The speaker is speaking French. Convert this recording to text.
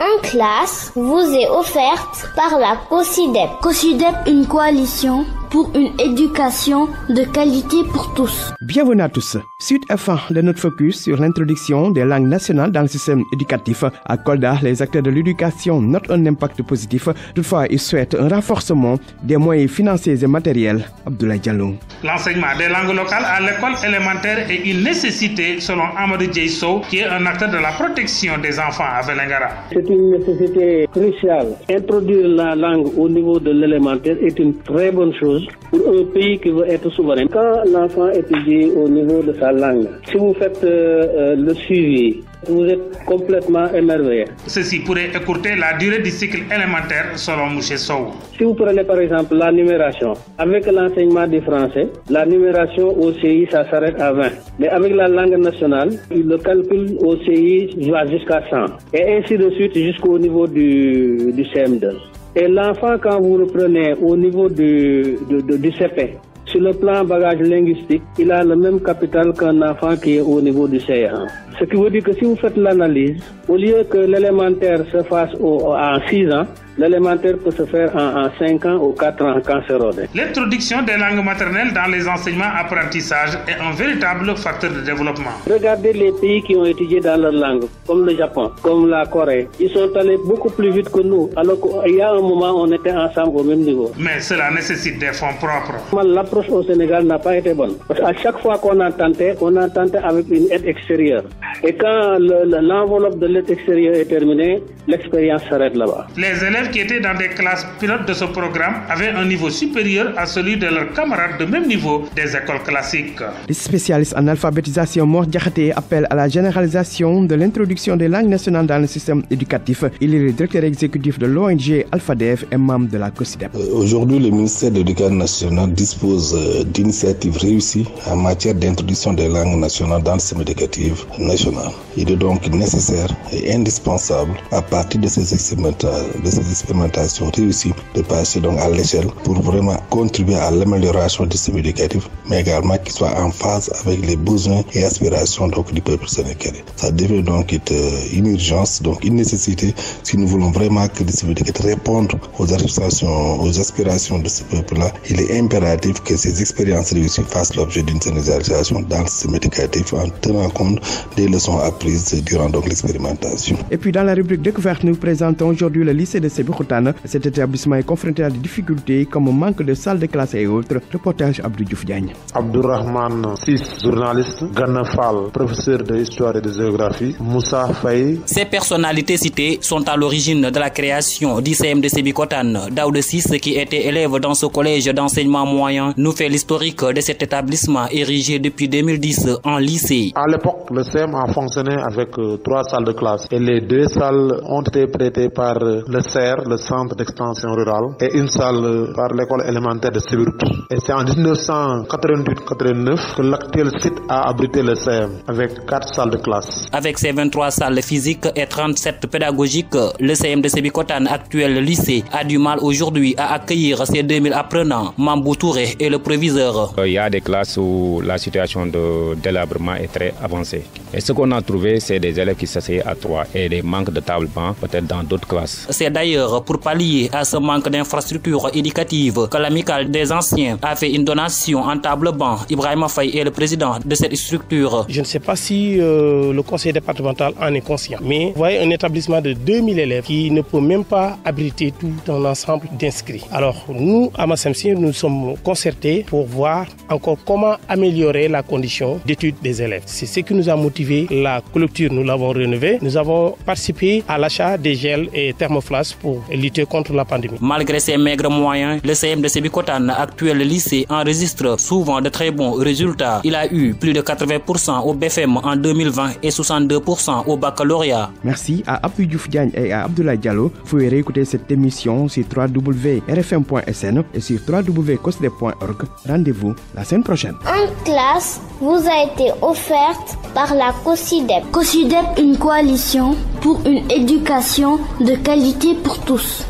En classe vous est offerte par la COSIDEP. COSIDEP, une coalition pour une éducation de qualité pour tous. Bienvenue à tous. Suite F1 de notre focus sur l'introduction des langues nationales dans le système éducatif. À Kolda, les acteurs de l'éducation notent un impact positif. Toutefois, ils souhaitent un renforcement des moyens financiers et matériels. Abdoulaye Diallo. L'enseignement des langues locales à l'école élémentaire est une nécessité selon Amadou Djeiso, qui est un acteur de la protection des enfants à Vélingara. C'est une nécessité cruciale. Introduire la langue au niveau de l'élémentaire est une très bonne chose pour un pays qui veut être souverain. Quand l'enfant étudie au niveau de sa langue, si vous faites le suivi, vous êtes complètement émerveillé. Ceci pourrait écourter la durée du cycle élémentaire selon M. Sow. Si vous prenez par exemple la numération, avec l'enseignement du français, la numération au CI, ça s'arrête à 20. Mais avec la langue nationale, le calcul au CI va jusqu'à 100. Et ainsi de suite jusqu'au niveau du CM2. Et l'enfant, quand vous reprenez au niveau du CP, sur le plan bagage linguistique, il a le même capital qu'un enfant qui est au niveau du CE1. Ce qui veut dire que si vous faites l'analyse, au lieu que l'élémentaire se fasse en 6 ans, l'élémentaire peut se faire en 5 ans ou 4 ans quand c'est rodé. L'introduction des langues maternelles dans les enseignements apprentissages est un véritable facteur de développement. Regardez les pays qui ont étudié dans leur langue, comme le Japon, comme la Corée. Ils sont allés beaucoup plus vite que nous, alors qu'il y a un moment on était ensemble au même niveau. Mais cela nécessite des fonds propres. L'approche au Sénégal n'a pas été bonne. Parce qu'à chaque fois qu'on a tenté avec une aide extérieure. Et quand l'enveloppe de l'aide extérieure est terminée, l'expérience s'arrête là-bas. Les élèves qui étaient dans des classes pilotes de ce programme avaient un niveau supérieur à celui de leurs camarades de même niveau des écoles classiques. Les spécialistes en alphabétisation Mor Diakhaté appellent à la généralisation de l'introduction des langues nationales dans le système éducatif. Il est le directeur exécutif de l'ONG Alphadev et membre de la COSIDEP. Aujourd'hui, le ministère de l'Éducation nationale dispose d'initiatives réussies en matière d'introduction des langues nationales dans le système éducatif national. Il est donc nécessaire et indispensable, à partir de ces expérimentations réussies, de passer donc à l'échelle pour vraiment contribuer à l'amélioration du système éducatif, mais également qu'il soit en phase avec les besoins et aspirations donc du peuple sénégalais. Ça devrait donc être une urgence, donc une nécessité, si nous voulons vraiment que le système éducatif réponde aux aspirations de ce peuple-là. Il est impératif que ces expériences réussies fassent l'objet d'une généralisation dans le système éducatif en tenant compte des leçons apprises durant donc l'expérimentation. Et puis dans la rubrique découverte, nous présentons aujourd'hui le lycée de Sébikotane. Cet établissement est confronté à des difficultés comme un manque de salles de classe et autres. Reportage Abdou Diouf Diagne. Abdourahmane Sis, journaliste. Gana Fall, professeur de histoire et de géographie. Moussa Faye. Ces personnalités citées sont à l'origine de la création du CM de Sébikotane. Daoud Sis, qui était élève dans ce collège d'enseignement moyen, nous fait l'historique de cet établissement érigé depuis 2010 en lycée. À l'époque, le CM a fonctionné avec 3 salles de classe et les 2 salles ont été prêtées par le CER, le centre d'extension rurale, et une salle par l'école élémentaire de Sébirut. Et c'est en 1988-89 que l'actuel site a abrité le CM avec 4 salles de classe. Avec ses 23 salles physiques et 37 pédagogiques, le CM de Sébikotane, actuel lycée, a du mal aujourd'hui à accueillir ses 2000 apprenants. Mambou Touré est le proviseur. Il y a des classes où la situation de délabrement est très avancée. Et ce qu'on a trouvé, c'est des élèves qui s'asseyent à 3 et des manques de table-banc peut-être dans d'autres classes. C'est d'ailleurs pour pallier à ce manque d'infrastructures éducatives que l'amicale des anciens a fait une donation en table-banc. Ibrahima Faye est le président de cette structure. Je ne sais pas si le conseil départemental en est conscient, mais vous voyez un établissement de 2000 élèves qui ne peut même pas abriter tout un ensemble d'inscrits. Alors nous, à Massemsi, nous sommes concertés pour voir encore comment améliorer la condition d'études des élèves. C'est ce qui nous a motivé. La clôture, nous l'avons rénovée. Nous avons participé à l'achat des gels et thermoflasques pour lutter contre la pandémie. Malgré ces maigres moyens, le CM de Sébikotane, actuel lycée, enregistre souvent de très bons résultats. Il a eu plus de 80% au BFM en 2020 et 62% au baccalauréat. Merci à Abdou Diouf Diagne et à Abdoulaye Diallo. Vous pouvez réécouter cette émission sur www.rfm.sn et sur www.cosde.org. Rendez-vous la semaine prochaine. En classe vous a été offerte par la COSIDEP. COSIDEP, une coalition pour une éducation de qualité pour tous.